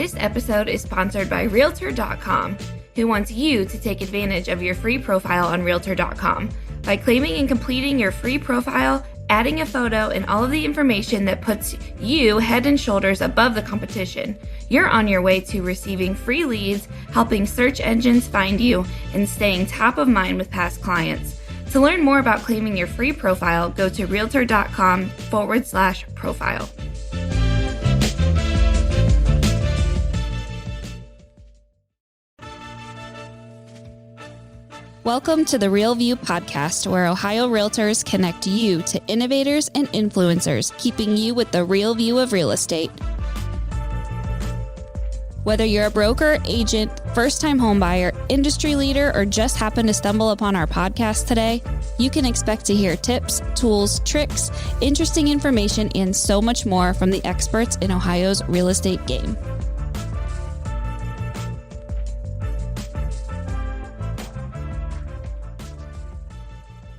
This episode is sponsored by Realtor.com, who wants you to take advantage of your free profile on Realtor.com. By claiming and completing your free profile, adding a photo, and all of the information that puts you head and shoulders above the competition, you're on your way to receiving free leads, helping search engines find you, and staying top of mind with past clients. To learn more about claiming your free profile, go to Realtor.com/profile. Welcome to the Real View podcast, where Ohio Realtors connect you to innovators and influencers, keeping you with the real view of real estate. Whether you're a broker, agent, first-time homebuyer, industry leader, or just happen to stumble upon our podcast today, you can expect to hear tips, tools, tricks, interesting information, and so much more from the experts in Ohio's real estate game.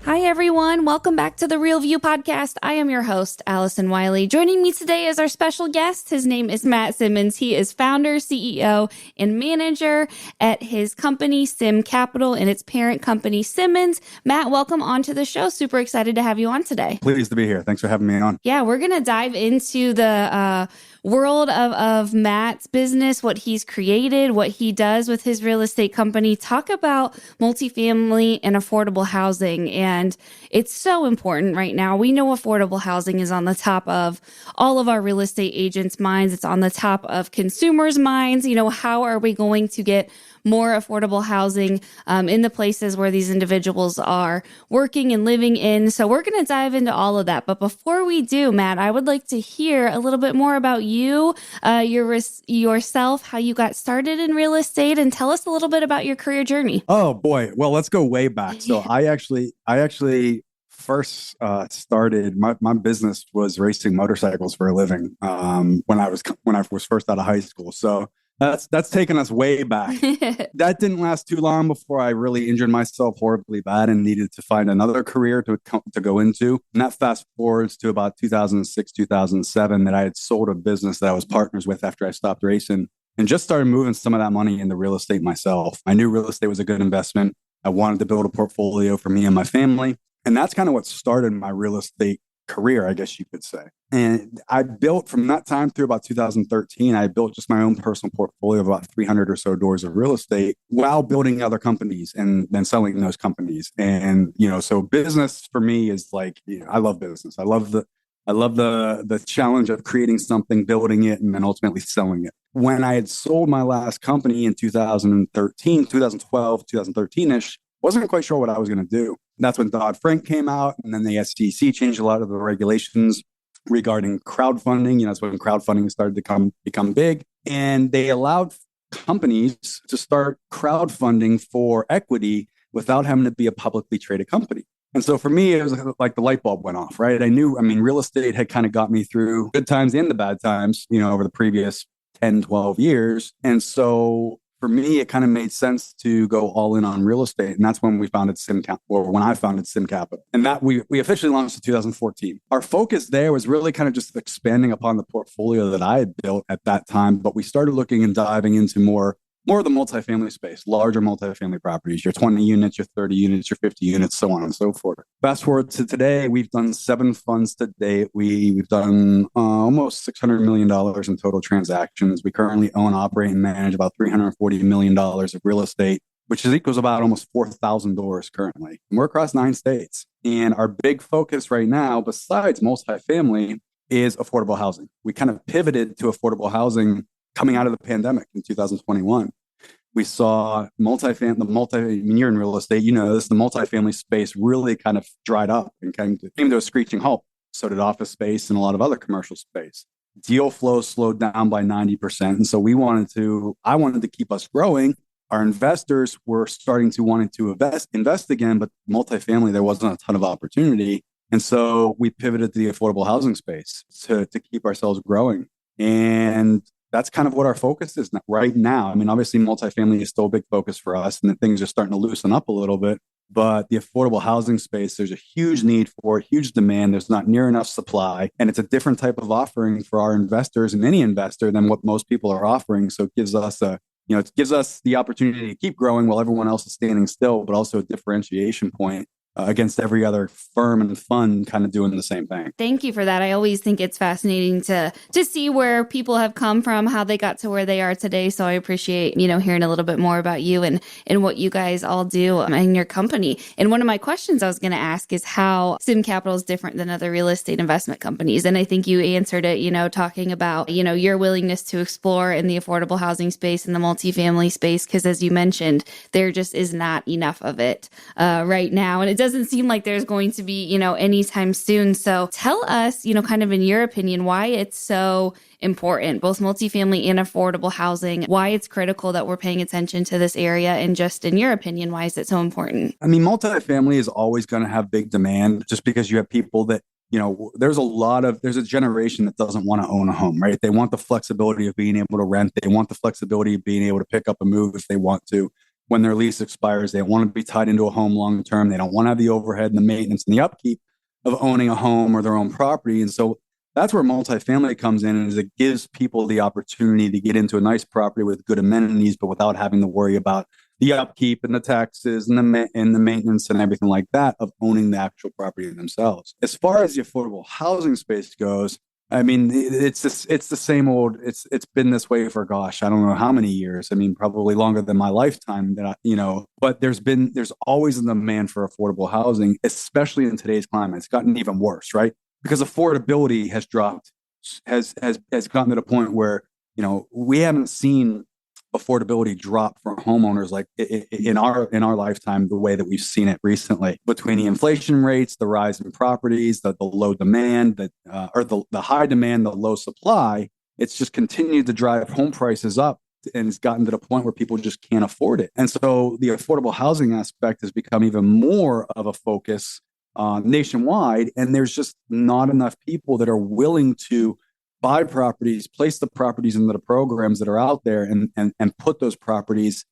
Hi, everyone. Welcome back to the Real View podcast. I am your host, Allison Wiley. Joining me today is our special guest. His name is Matt Simmons. He is founder, CEO, and manager at his company, Sim Capital, and its parent company, Simmons. Matt, welcome onto the show. Super excited to have you on today. Pleased to be here. Thanks for having me on. Yeah, we're going to dive into the world of Matt's business, what he's created, what he does with his real estate company, talk about multifamily and affordable housing. And it's so important right now. We know affordable housing is on the top of all of our real estate agents' minds. It's on the top of consumers' minds. You know, how are we going to get more affordable housing in the places where these individuals are working and living in? So we're going to dive into all of that. But before we do, Matt, I would like to hear a little bit more about you, yourself, how you got started in real estate, and tell us a little bit about your career journey. Oh boy. Well, let's go way back. So I actually first started my business was racing motorcycles for a living when I was first out of high school. So that's taken us way back. That didn't last too long before I really injured myself horribly bad and needed to find another career to go into. And that fast forwards to about 2006, 2007, that I had sold a business that I was partners with after I stopped racing and just started moving some of that money into real estate myself. I knew real estate was a good investment. I wanted to build a portfolio for me and my family. And that's kind of what started my real estate career, I guess you could say. And I built from that time through about 2013, I built just my own personal portfolio of about 300 or so doors of real estate while building other companies and then selling those companies. And, so business for me is like, I love business. I love the challenge of creating something, building it, and then ultimately selling it. When I had sold my last company in 2012, 2013-ish, wasn't quite sure what I was going to do. That's when Dodd-Frank came out, and then the SEC changed a lot of the regulations regarding crowdfunding. That's when crowdfunding started to become big. And they allowed companies to start crowdfunding for equity without having to be a publicly traded company. And so for me, it was like the light bulb went off, right? Real estate had kind of got me through good times and the bad times, over the previous 10, 12 years. And so for me, it kind of made sense to go all in on real estate. And that's when we founded when I founded Sim Capital. And that we officially launched in 2014. Our focus there was really kind of just expanding upon the portfolio that I had built at that time. But we started looking and diving into more of the multifamily space, larger multifamily properties, your 20 units, your 30 units, your 50 units, so on and so forth. Fast forward to today, we've done 7 funds to date. We've done almost $600 million in total transactions. We currently own, operate, and manage about $340 million of real estate, which equals about almost 4,000 doors currently. And we're across 9 states. And our big focus right now, besides multifamily, is affordable housing. We kind of pivoted to affordable housing coming out of the pandemic in 2021. We saw you're in real estate, the multifamily space really kind of dried up and came to a screeching halt. So did office space and a lot of other commercial space. Deal flow slowed down by 90%. And so I wanted to keep us growing. Our investors were starting to want to invest again, but multifamily, there wasn't a ton of opportunity. And so we pivoted to the affordable housing space to keep ourselves growing. And that's kind of what our focus is right now. I mean, obviously, multifamily is still a big focus for us, and things are starting to loosen up a little bit. But the affordable housing space, there's a huge need for it, huge demand. There's not near enough supply. And it's a different type of offering for our investors and any investor than what most people are offering. So it gives us it gives us the opportunity to keep growing while everyone else is standing still, but also a differentiation point against every other firm and fund kind of doing the same thing. Thank you for that. I always think it's fascinating to see where people have come from, how they got to where they are today. So I appreciate, hearing a little bit more about you and what you guys all do in your company. And one of my questions I was going to ask is how Sim Capital is different than other real estate investment companies. And I think you answered it, talking about, your willingness to explore in the affordable housing space and the multifamily space, because as you mentioned, there just is not enough of it right now. And it doesn't seem like there's going to be, anytime soon. So tell us, kind of in your opinion, why it's so important, both multifamily and affordable housing, why it's critical that we're paying attention to this area. And just in your opinion, why is it so important? I mean, multifamily is always going to have big demand just because you have people that, there's a generation that doesn't want to own a home, right? They want the flexibility of being able to rent. They want the flexibility of being able to pick up and move if they want to. When their lease expires, they don't want to be tied into a home long term. They don't want to have the overhead and the maintenance and the upkeep of owning a home or their own property. And so that's where multifamily comes in, is it gives people the opportunity to get into a nice property with good amenities, but without having to worry about the upkeep and the taxes and the maintenance and everything like that of owning the actual property themselves. As far as the affordable housing space goes, I mean, it's the same old. It's been this way for gosh, I don't know how many years. I mean, probably longer than my lifetime. But there's always a demand for affordable housing, especially in today's climate. It's gotten even worse, right? Because affordability has dropped, has gotten to the point where we haven't seen affordability drop for homeowners like in our lifetime the way that we've seen it recently, between the inflation rates, the rise in properties, the low demand, the high demand, the low supply. It's just continued to drive home prices up, and it's gotten to the point where people just can't afford it. And so the affordable housing aspect has become even more of a focus nationwide, and there's just not enough people that are willing to buy properties, place the properties into the programs that are out there, and put those properties,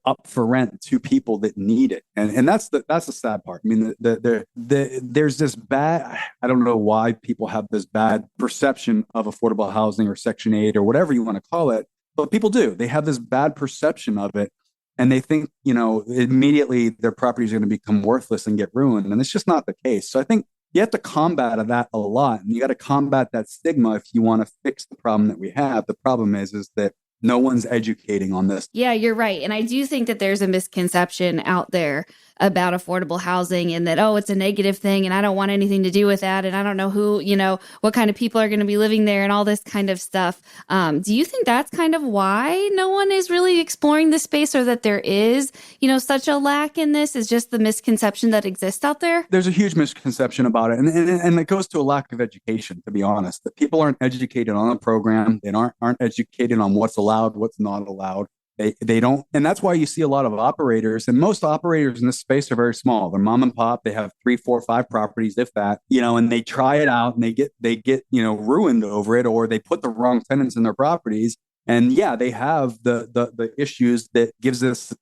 up for rent to people that need it. And that's the sad part. I mean, there's this bad, I don't know why people have this bad perception of affordable housing or Section 8 or whatever you want to call it, but people do. They have this bad perception of it. And they think, immediately their property is going to become worthless and get ruined. And it's just not the case. So I think you have to combat that a lot. And you got to combat that stigma if you want to fix the problem that we have. The problem is that no one's educating on this. Yeah, you're right. And I do think that there's a misconception out there about affordable housing, and that, it's a negative thing and I don't want anything to do with that. And I don't know who, what kind of people are going to be living there and all this kind of stuff. Do you think that's kind of why no one is really exploring this space, or that there is, such a lack in this? Is just the misconception that exists out there? There's a huge misconception about it. And it goes to a lack of education, to be honest. That people aren't educated on the program. They aren't educated on what's allowed, what's not allowed. They don't, and that's why you see a lot of operators, and most operators in this space are very small. They're mom and pop. They have 3, 4, 5 properties, if that, and they try it out and they get ruined over it, or they put the wrong tenants in their properties. And yeah, they have the issues that gives this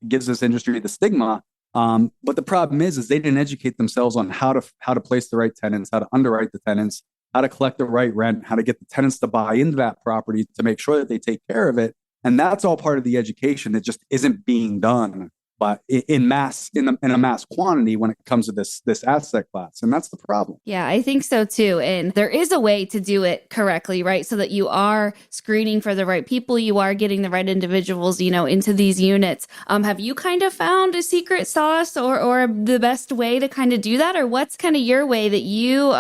industry the stigma. But the problem is they didn't educate themselves on how to place the right tenants, how to underwrite the tenants, how to collect the right rent, how to get the tenants to buy into that property to make sure that they take care of it. And that's all part of the education that just isn't being done, but in a mass quantity when it comes to this asset class. And that's the problem. Yeah, I think so too. And there is a way to do it correctly, right? So that you are screening for the right people, you are getting the right individuals, into these units. Have you kind of found a secret sauce or the best way to kind of do that? Or what's kind of your way that you,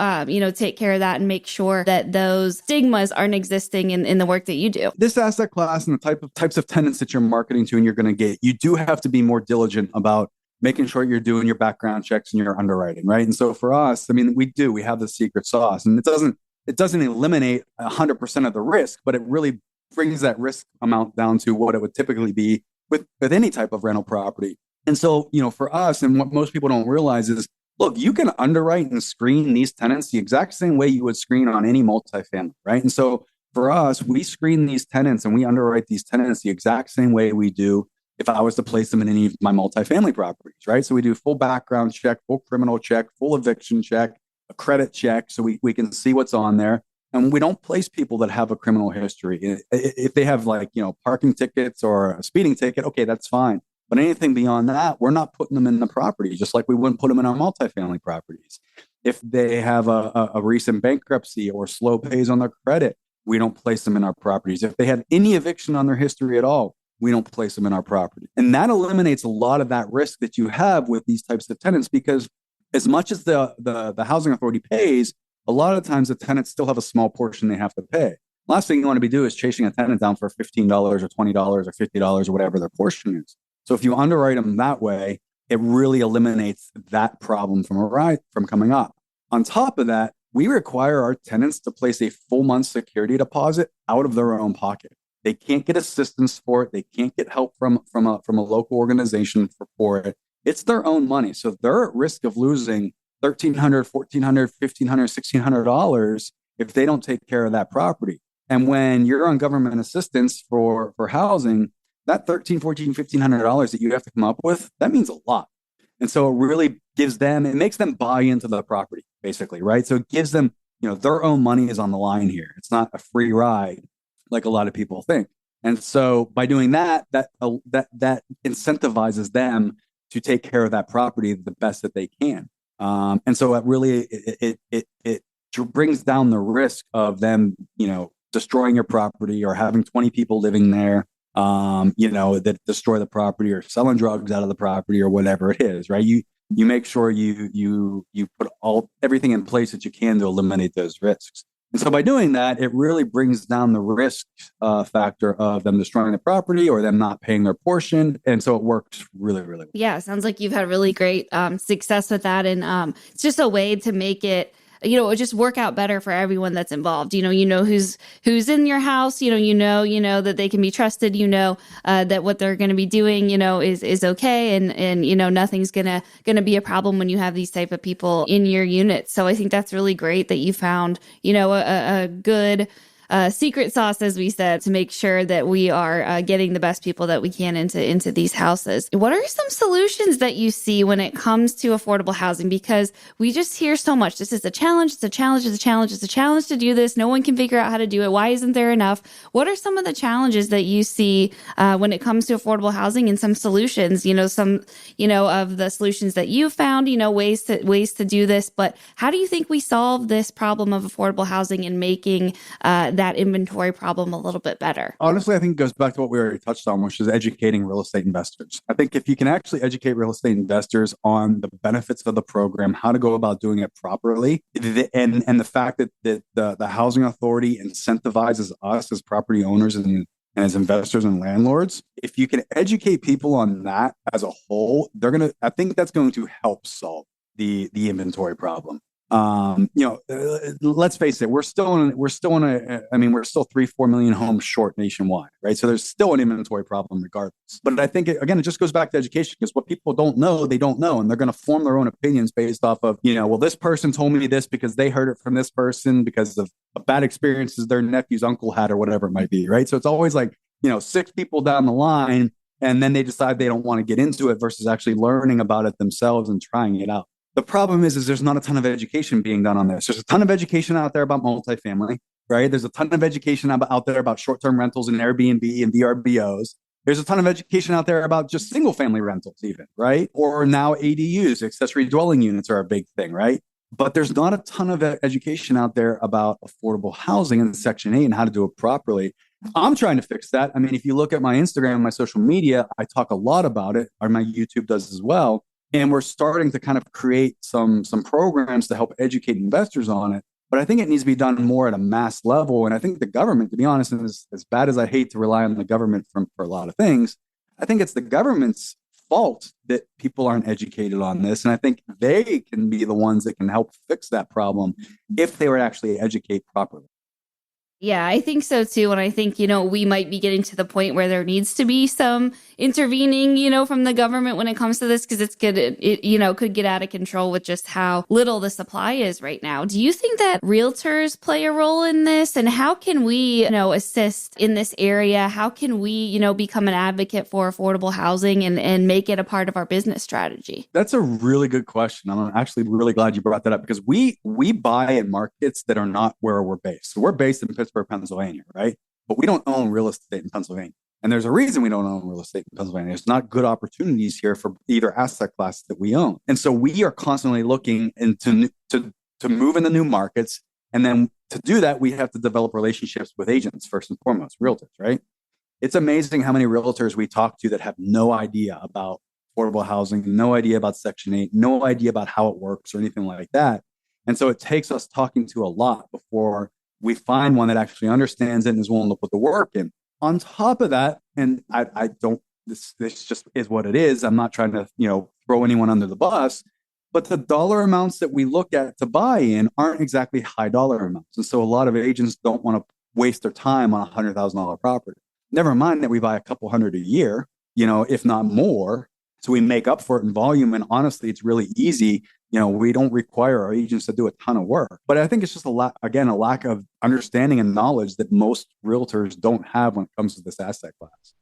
take care of that and make sure that those stigmas aren't existing in the work that you do? This asset class and the types of tenants that you're marketing to and you're going to get, you do have to be more diligent about making sure you're doing your background checks and your underwriting, right? And so for us, I mean, we have the secret sauce, and it doesn't eliminate 100% of the risk, but it really brings that risk amount down to what it would typically be with any type of rental property. And so, for us, and what most people don't realize is, look, you can underwrite and screen these tenants the exact same way you would screen on any multifamily, right? And so for us, we screen these tenants and we underwrite these tenants the exact same way we do if I was to place them in any of my multifamily properties, right? So we do full background check, full criminal check, full eviction check, a credit check, so we can see what's on there. And we don't place people that have a criminal history. If they have like, parking tickets or a speeding ticket, okay, that's fine. But anything beyond that, we're not putting them in the property, just like we wouldn't put them in our multifamily properties. If they have a recent bankruptcy or slow pays on their credit, we don't place them in our properties. If they have any eviction on their history at all, we don't place them in our property. And that eliminates a lot of that risk that you have with these types of tenants, because as much as the housing authority pays, a lot of times the tenants still have a small portion they have to pay. Last thing you want to be doing is chasing a tenant down for $15 or $20 or $50 or whatever their portion is. So if you underwrite them that way, it really eliminates that problem from coming up. On top of that, we require our tenants to place a full month security deposit out of their own pocket. They can't get assistance for it. They can't get help from a local organization for it. It's their own money. So they're at risk of losing $1,300, $1,400, $1,500, $1,600 if they don't take care of that property. And when you're on government assistance for housing, that $1,300, $1,400, $1,500 that you have to come up with, that means a lot. And so it really it makes them buy into the property, basically, right? So it gives them, their own money is on the line here. It's not a free ride like a lot of people think. And so by doing that incentivizes them to take care of that property the best that they can. And so it really, it brings down the risk of them, destroying your property or having 20 people living there, that destroy the property or selling drugs out of the property or whatever it is, right? You make sure you put everything in place that you can to eliminate those risks. And so by doing that, it really brings down the risk factor of them destroying the property or them not paying their portion. And so it works really, really well. Yeah, sounds like you've had really great success with that. And it's just a way to make it, just work out better for everyone that's involved. Who's in your house, that they can be trusted, that what they're going to be doing, is okay. And nothing's going to be a problem when you have these type of people in your unit. So I think that's really great that you found, a good secret sauce, as we said, to make sure that we are getting the best people that we can into these houses. What are some solutions that you see when it comes to affordable housing? Because we just hear so much. This is a challenge. It's a challenge. It's a challenge. It's a challenge to do this. No one can figure out how to do it. Why isn't there enough? What are some of the challenges that you see when it comes to affordable housing and some solutions? Some of the solutions that you found. Ways to do this. But how do you think we solve this problem of affordable housing and making that inventory problem a little bit better? Honestly, I think it goes back to what we already touched on, which is educating real estate investors. I think if you can actually educate real estate investors on the benefits of the program, how to go about doing it properly, and the fact that the housing authority incentivizes us as property owners and as investors and landlords, if you can educate people on that as a whole, I think that's going to help solve the inventory problem. Let's face it, we're still 3-4 million homes short nationwide, right? So there's still an inventory problem regardless. But I think it just goes back to education, because what people don't know, they don't know. And they're going to form their own opinions based off of, well, this person told me this because they heard it from this person because of bad experiences their nephew's uncle had or whatever it might be, right? So it's always like, 6 people down the line, and then they decide they don't want to get into it versus actually learning about it themselves and trying it out. The problem is there's not a ton of education being done on this. There's a ton of education out there about multifamily, right? There's a ton of education out there about short-term rentals and Airbnb and VRBOs. There's a ton of education out there about just single-family rentals even, right? Or now ADUs, accessory dwelling units, are a big thing, right? But there's not a ton of education out there about affordable housing in Section 8 and how to do it properly. I'm trying to fix that. I mean, if you look at my Instagram and my social media, I talk a lot about it, or my YouTube does as well. And we're starting to kind of create some programs to help educate investors on it. But I think it needs to be done more at a mass level. And I think the government, to be honest, and as bad as I hate to rely on the government for a lot of things, I think it's the government's fault that people aren't educated on this. And I think they can be the ones that can help fix that problem if they were actually educate properly. Yeah, I think so too. And I think, we might be getting to the point where there needs to be some intervening, from the government when it comes to this, because it's good. Could get out of control with just how little the supply is right now. Do you think that realtors play a role in this? And how can we, assist in this area? How can we, become an advocate for affordable housing and make it a part of our business strategy? That's a really good question. I'm actually really glad you brought that up because we buy in markets that are not where we're based. So we're based in Pittsburgh, Pennsylvania, right? But we don't own real estate in Pennsylvania. And there's a reason we don't own real estate in Pennsylvania. There's not good opportunities here for either asset class that we own. And so we are constantly looking into to move into new markets. And then to do that, we have to develop relationships with agents first and foremost, realtors, right? It's amazing how many realtors we talk to that have no idea about affordable housing, no idea about Section 8, no idea about how it works or anything like that. And so it takes us talking to a lot before we find one that actually understands it and is willing to put the work in. On top of that, and I don't, this just is what it is. I'm not trying to, throw anyone under the bus, but the dollar amounts that we look at to buy in aren't exactly high dollar amounts. And so a lot of agents don't want to waste their time on a $100,000 property. Never mind that we buy a couple hundred a year, if not more. So we make up for it in volume. And honestly, it's really easy. We don't require our agents to do a ton of work. But I think it's just a lack of understanding and knowledge that most realtors don't have when it comes to this asset class.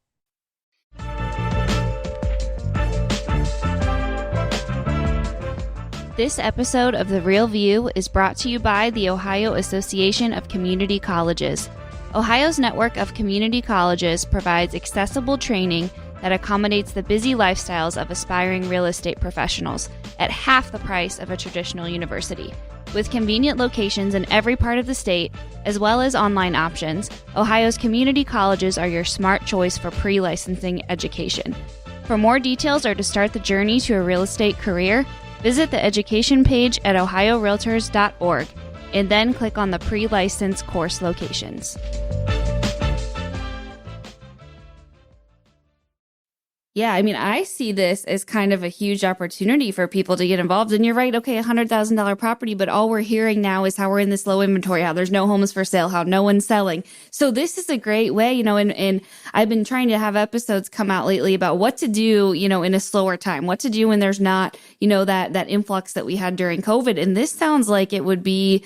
This episode of The Real View is brought to you by the Ohio Association of Community Colleges. Ohio's network of community colleges provides accessible training that accommodates the busy lifestyles of aspiring real estate professionals at half the price of a traditional university. With convenient locations in every part of the state, as well as online options, Ohio's community colleges are your smart choice for pre-licensing education. For more details or to start the journey to a real estate career, visit the education page at ohiorealtors.org and then click on the pre-license course locations. Yeah, I mean, I see this as kind of a huge opportunity for people to get involved. And you're right, okay, $100,000 property, but all we're hearing now is how we're in this low inventory, how there's no homes for sale, how no one's selling. So this is a great way, and I've been trying to have episodes come out lately about what to do, in a slower time, what to do when there's not, that influx that we had during COVID. And this sounds like it would be,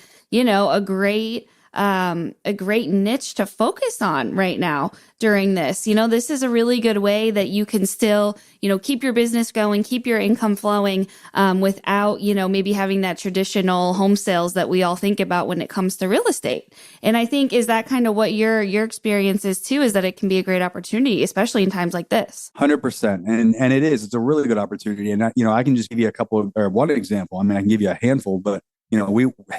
a great niche to focus on right now during this. This is a really good way that you can still, keep your business going, keep your income flowing, without, maybe having that traditional home sales that we all think about when it comes to real estate. And I think, is that kind of what your experience is too, is that it can be a great opportunity, especially in times like this? 100%. And it's a really good opportunity. And I can just give you one example. I mean, I can give you a handful, but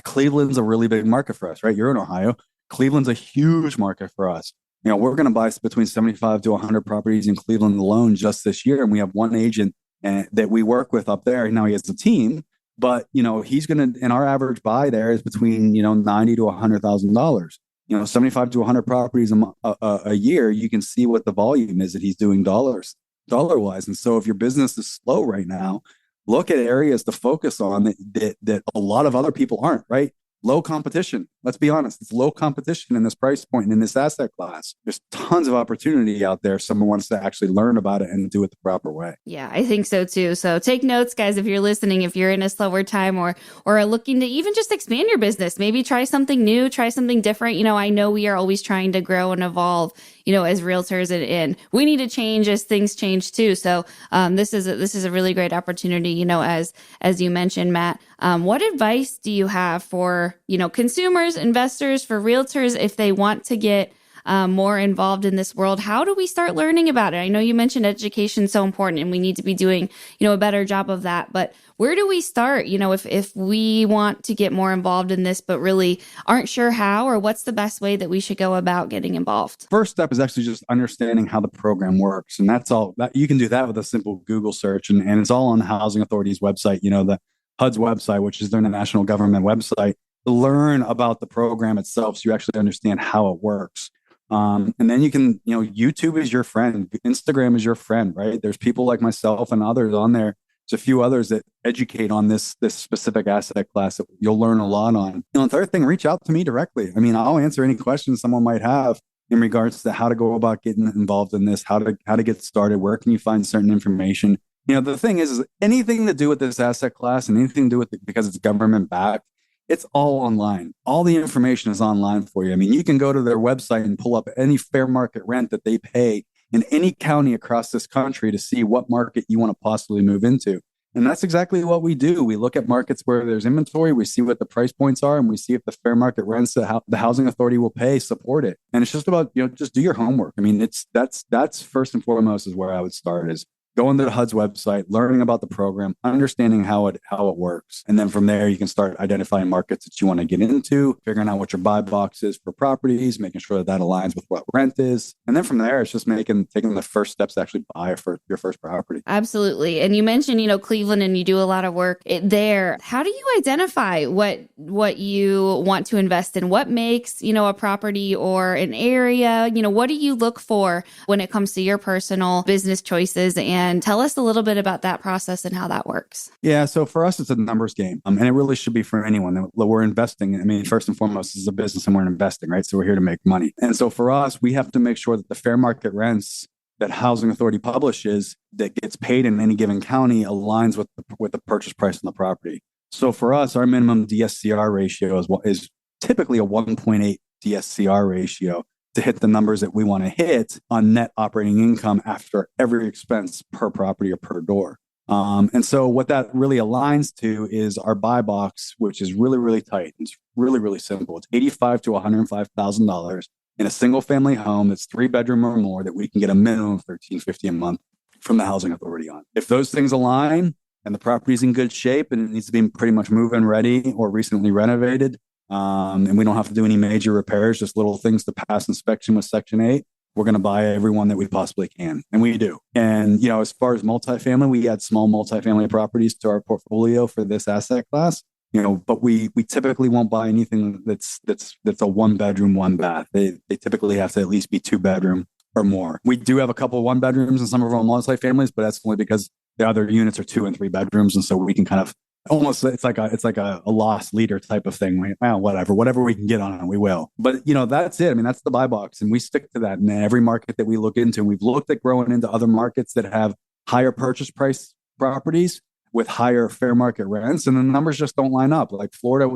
Cleveland's a really big market for us, right? You're in Ohio. Cleveland's a huge market for us. We're going to buy between 75 to 100 properties in Cleveland alone just this year. And we have one agent that we work with up there. Now he has a team, but, he's going to, and our average buy there is between, $90,000 to $100,000. 75 to 100 properties a year. You can see what the volume is that he's doing dollar wise. And so if your business is slow right now, look at areas to focus on that a lot of other people aren't, right? Low competition. Let's be honest. It's low competition in this price point and in this asset class. There's tons of opportunity out there if someone wants to actually learn about it and do it the proper way. Yeah, I think so too. So take notes, guys, if you're listening, if you're in a slower time or are looking to even just expand your business, maybe try something new, try something different. I know we are always trying to grow and evolve, as realtors, and we need to change as things change too. So this is a really great opportunity, as you mentioned, Matt. What advice do you have for, consumers, investors, for realtors, if they want to get more involved in this world? How do we start learning about it? I know you mentioned education is so important and we need to be doing, a better job of that, but where do we start? If we want to get more involved in this, but really aren't sure how, or what's the best way that we should go about getting involved? First step is actually just understanding how the program works. And that's all that you can do that with a simple Google search. And it's all on the Housing Authority's website, the HUD's website, which is their national government website, to learn about the program itself. So you actually understand how it works. And then you can, YouTube is your friend. Instagram is your friend, right? There's people like myself and others on there There's a few others that educate on this specific asset class that you'll learn a lot on. The third thing, reach out to me directly. I mean, I'll answer any questions someone might have in regards to how to go about getting involved in this, how to get started, where can you find certain information. The thing is anything to do with this asset class and anything to do with it because it's government backed, it's all online. All the information is online for you. I mean, you can go to their website and pull up any fair market rent that they pay in any county across this country to see what market you want to possibly move into. And that's exactly what we do. We look at markets where there's inventory, we see what the price points are, and we see if the fair market rents that the housing authority will pay support it. And it's just about, just do your homework. I mean, that's first and foremost is where I would start, is going to the HUD's website, learning about the program, understanding how it works. And then from there, you can start identifying markets that you want to get into, figuring out what your buy box is for properties, making sure that aligns with what rent is. And then from there, it's just taking the first steps to actually buy for your first property. Absolutely. And you mentioned, Cleveland, and you do a lot of work there. How do you identify what you want to invest in? What makes, a property or an area? What do you look for when it comes to your personal business choices? And tell us a little bit about that process and how that works. Yeah. So for us, it's a numbers game. And it really should be for anyone that we're investing. I mean, first and foremost, this is a business and we're investing, right? So we're here to make money. And so for us, we have to make sure that the fair market rents that housing authority publishes that gets paid in any given county aligns with the purchase price on the property. So for us, our minimum DSCR ratio is typically a 1.8 DSCR ratio to hit the numbers that we want to hit on net operating income after every expense per property or per door. And so what that really aligns to is our buy box, which is really, really tight. It's really, really simple. It's $85,000 to $105,000 in a single family home that's 3-bedroom or more that we can get a minimum of $1,350 a month from the housing authority on. If those things align and the property's in good shape and it needs to be pretty much move-in ready or recently renovated, and we don't have to do any major repairs, just little things to pass inspection with Section 8, we're going to buy every one that we possibly can. And we do. And, as far as multifamily, we add small multifamily properties to our portfolio for this asset class, but we typically won't buy anything that's a 1-bedroom, 1-bath. They typically have to at least be 2-bedroom or more. We do have a couple of 1-bedrooms in some of our multifamilies, but that's only because the other units are 2 and 3 bedrooms. And so we can kind of almost, it's like a lost leader type of thing. Whatever we can get on it, we will. But that's it. I mean, that's the buy box, and we stick to that in every market that we look into. And we've looked at growing into other markets that have higher purchase price properties with higher fair market rents, and the numbers just don't line up. Like Florida,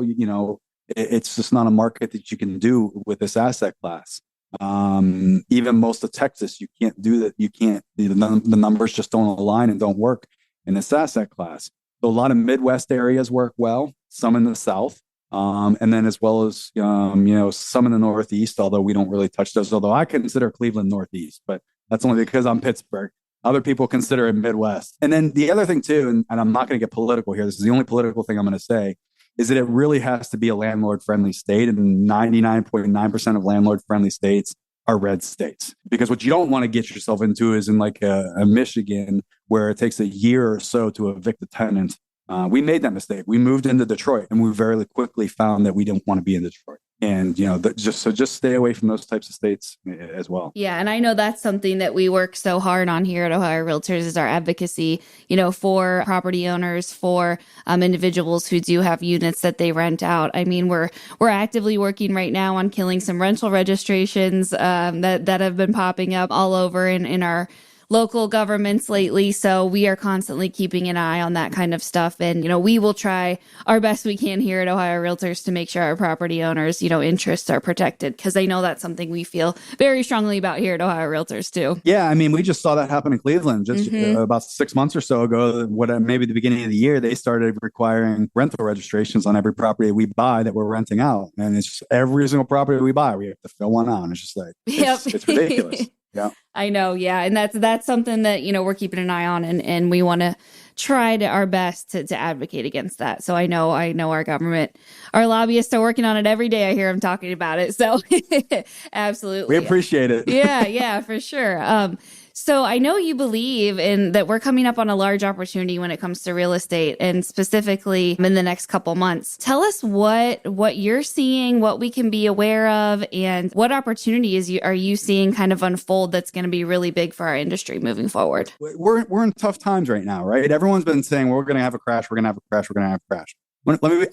it's just not a market that you can do with this asset class. Even most of Texas, you can't do that. You can't. The numbers just don't align and don't work in this asset class. So a lot of Midwest areas work well, some in the South, and then as well as, some in the Northeast, although we don't really touch those, although I consider Cleveland Northeast, but that's only because I'm Pittsburgh. Other people consider it Midwest. And then the other thing too, and I'm not going to get political here, this is the only political thing I'm going to say, is that it really has to be a landlord-friendly state, and 99.9% of landlord-friendly states are red states. Because what you don't want to get yourself into is in like a Michigan where it takes a year or so to evict a tenant. We made that mistake. We moved into Detroit and we very quickly found that we didn't want to be in Detroit. And, just stay away from those types of states as well. Yeah. And I know that's something that we work so hard on here at Ohio Realtors is our advocacy, for property owners, for individuals who do have units that they rent out. I mean, we're actively working right now on killing some rental registrations that have been popping up all over in our local governments lately. So we are constantly keeping an eye on that kind of stuff. And, we will try our best we can here at Ohio Realtors to make sure our property owners, interests are protected. Because I know that's something we feel very strongly about here at Ohio Realtors too. Yeah. I mean, we just saw that happen in Cleveland just about 6 months or so ago. Maybe the beginning of the year, they started requiring rental registrations on every property we buy that we're renting out. And it's just every single property we buy, we have to fill one out. And it's just like, it's ridiculous. Yeah, I know. Yeah. And that's something that, we're keeping an eye on, and we want to try our best to advocate against that. So I know our government, our lobbyists are working on it every day. I hear them talking about it. So absolutely. We appreciate it. Yeah, for sure. So I know you believe in that we're coming up on a large opportunity when it comes to real estate, and specifically in the next couple months. Tell us what you're seeing, what we can be aware of, and what opportunities are you seeing kind of unfold that's going to be really big for our industry moving forward. We're in tough times right now, right? Everyone's been saying, well, we're going to have a crash, we're going to have a crash, we're going to have a crash.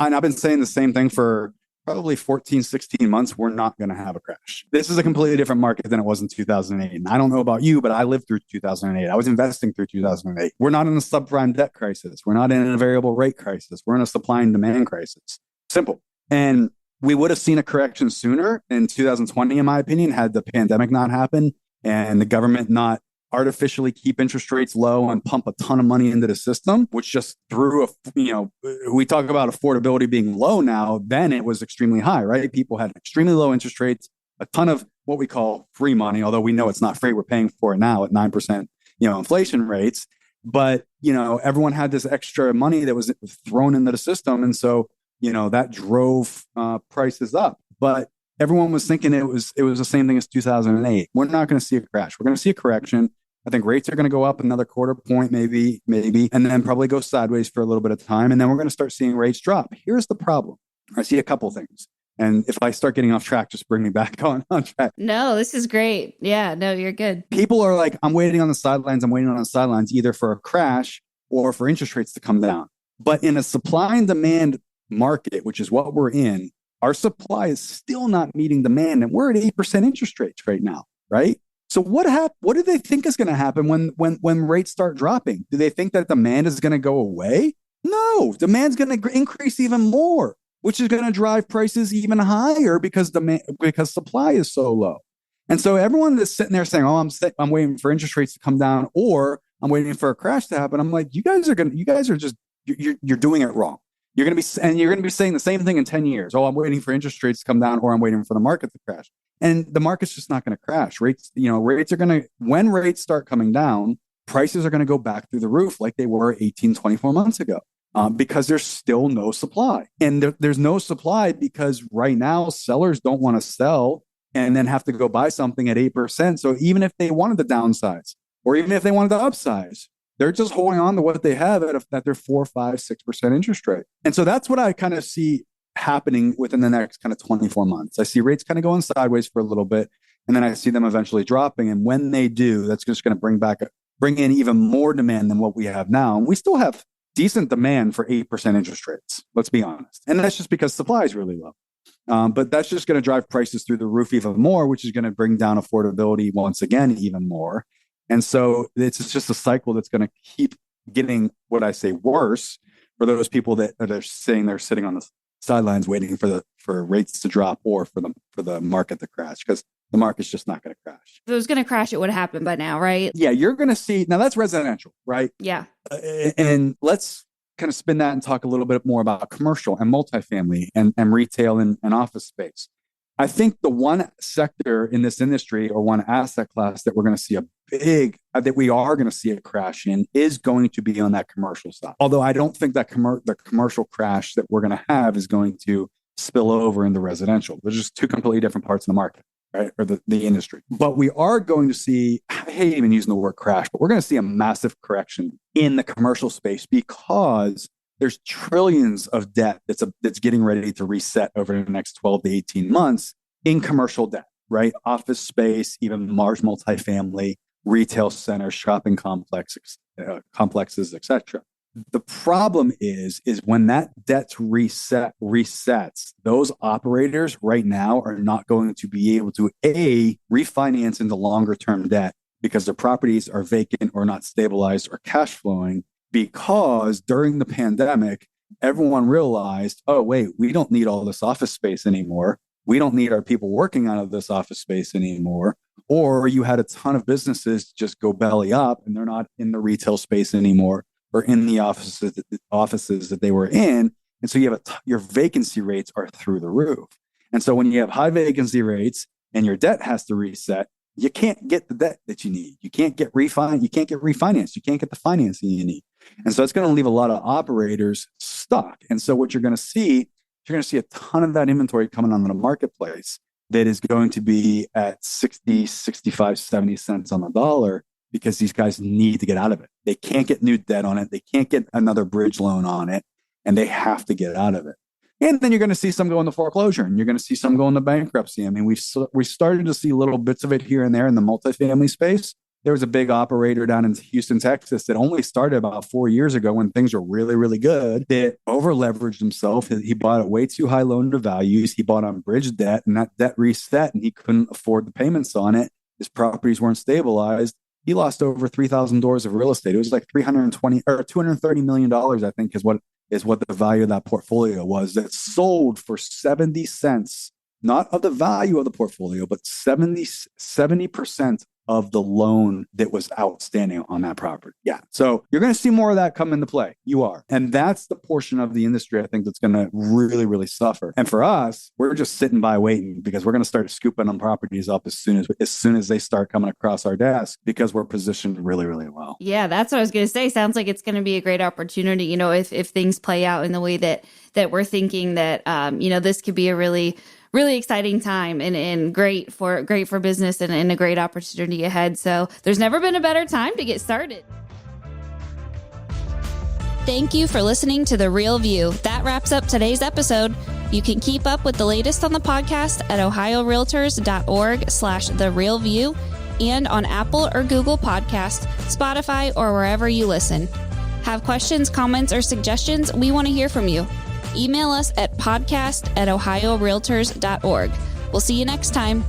And I've been saying the same thing for probably 14, 16 months. We're not going to have a crash. This is a completely different market than it was in 2008. And I don't know about you, but I lived through 2008. I was investing through 2008. We're not in a subprime debt crisis. We're not in a variable rate crisis. We're in a supply and demand crisis. Simple. And we would have seen a correction sooner in 2020, in my opinion, had the pandemic not happened and the government not artificially keep interest rates low and pump a ton of money into the system, which just threw we talk about affordability being low now, then it was extremely high, right? People had extremely low interest rates, a ton of what we call free money, although we know it's not free. We're paying for it now at 9%, inflation rates. But, everyone had this extra money that was thrown into the system. And so, that drove prices up. But everyone was thinking it was the same thing as 2008. We're not going to see a crash. We're going to see a correction. I think rates are going to go up another quarter point, maybe, and then probably go sideways for a little bit of time. And then we're going to start seeing rates drop. Here's the problem. I see a couple things. And if I start getting off track, just bring me back on track. No, this is great. Yeah, no, you're good. People are like, I'm waiting on the sidelines. I'm waiting on the sidelines either for a crash or for interest rates to come down. But in a supply and demand market, which is what we're in, our supply is still not meeting demand. And we're at 8% interest rates right now, right? So what do they think is going to happen when rates start dropping? Do they think that demand is going to go away? No, demand's going to increase even more, which is going to drive prices even higher because supply is so low. And so everyone that's sitting there saying, "Oh, I'm waiting for interest rates to come down," or "I'm waiting for a crash to happen," I'm like, you're doing it wrong. You're going to be saying the same thing in 10 years. "Oh, I'm waiting for interest rates to come down," or "I'm waiting for the market to crash." And the market's just not going to crash. Rates are going to, when rates start coming down, prices are going to go back through the roof like they were 18, 24 months ago. Because there's still no supply. And there's no supply because right now sellers don't want to sell and then have to go buy something at 8%. So even if they wanted to downsize or even if they wanted to upsize, they're just holding on to what they have at their 4, 5, 6% interest rate. And so that's what I kind of see happening within the next kind of 24 months. I see rates kind of going sideways for a little bit, and then I see them eventually dropping. And when they do, that's just going to bring in even more demand than what we have now. And we still have decent demand for 8% interest rates. Let's be honest. And that's just because supply is really low. But that's just going to drive prices through the roof even more, which is going to bring down affordability once again, even more. And so it's just a cycle that's going to keep getting, what I say, worse for those people that are saying they're sitting on the sidelines waiting for rates to drop or for the market to crash, because the market's just not going to crash. If it was going to crash, it would have happened by now, right? Yeah, you're going to see. Now that's residential, right? Yeah. And let's kind of spin that and talk a little bit more about commercial and multifamily and retail and office space. I think the one sector in this industry or one asset class that we're going to see that we are going to see a crash in is going to be on that commercial side. Although I don't think that the commercial crash that we're going to have is going to spill over into residential. There's just two completely different parts of the market, right? Or the industry. But we are going to see, I hate even using the word crash, but we're going to see a massive correction in the commercial space because there's trillions of debt that's getting ready to reset over the next 12 to 18 months in commercial debt, right? Office space, even large multifamily, retail centers, shopping complexes, etc. The problem is when that debt resets, those operators right now are not going to be able to refinance into longer term debt because their properties are vacant or not stabilized or cash flowing, because during the pandemic, everyone realized, oh, wait, we don't need all this office space anymore. We don't need our people working out of this office space anymore. Or you had a ton of businesses just go belly up and they're not in the retail space anymore or in the offices that they were in. And so your vacancy rates are through the roof. And so when you have high vacancy rates and your debt has to reset, you can't get the debt that you need. You can't get refinanced. You can't get the financing you need. And so it's going to leave a lot of operators stuck. And so what you're going to see a ton of that inventory coming onto the marketplace that is going to be at 60, 65, 70 cents on the dollar because these guys need to get out of it. They can't get new debt on it. They can't get another bridge loan on it, and they have to get out of it. And then you're going to see some go into foreclosure, and you're going to see some go into bankruptcy. I mean, we started to see little bits of it here and there in the multifamily space. There was a big operator down in Houston, Texas that only started about 4 years ago when things were really, really good, that over leveraged himself. He bought at way too high loan to values. He bought on bridge debt, and that debt reset, and he couldn't afford the payments on it. His properties weren't stabilized. He lost over $3,000 of real estate. It was like $230 million, I think, is what the value of that portfolio was. That sold for 70 cents, not of the value of the portfolio, but 70% of the loan that was outstanding on that property. Yeah. So you're going to see more of that come into play. You are. And that's the portion of the industry, I think, that's going to really, really suffer. And for us, we're just sitting by waiting, because we're going to start scooping on properties up as soon as they start coming across our desk, because we're positioned really, really well. Yeah, that's what I was going to say. Sounds like it's going to be a great opportunity, you know, if things play out in the way that we're thinking, that, you know, this could be a really exciting time and great for business and a great opportunity ahead. So there's never been a better time to get started. Thank you for listening to The Real View. That wraps up today's episode. You can keep up with the latest on the podcast at ohiorealtors.org/therealview and on Apple or Google Podcasts, Spotify, or wherever you listen. Have questions, comments, or suggestions? We want to hear from you. Email us at podcast@ohiorealtors.org. We'll see you next time.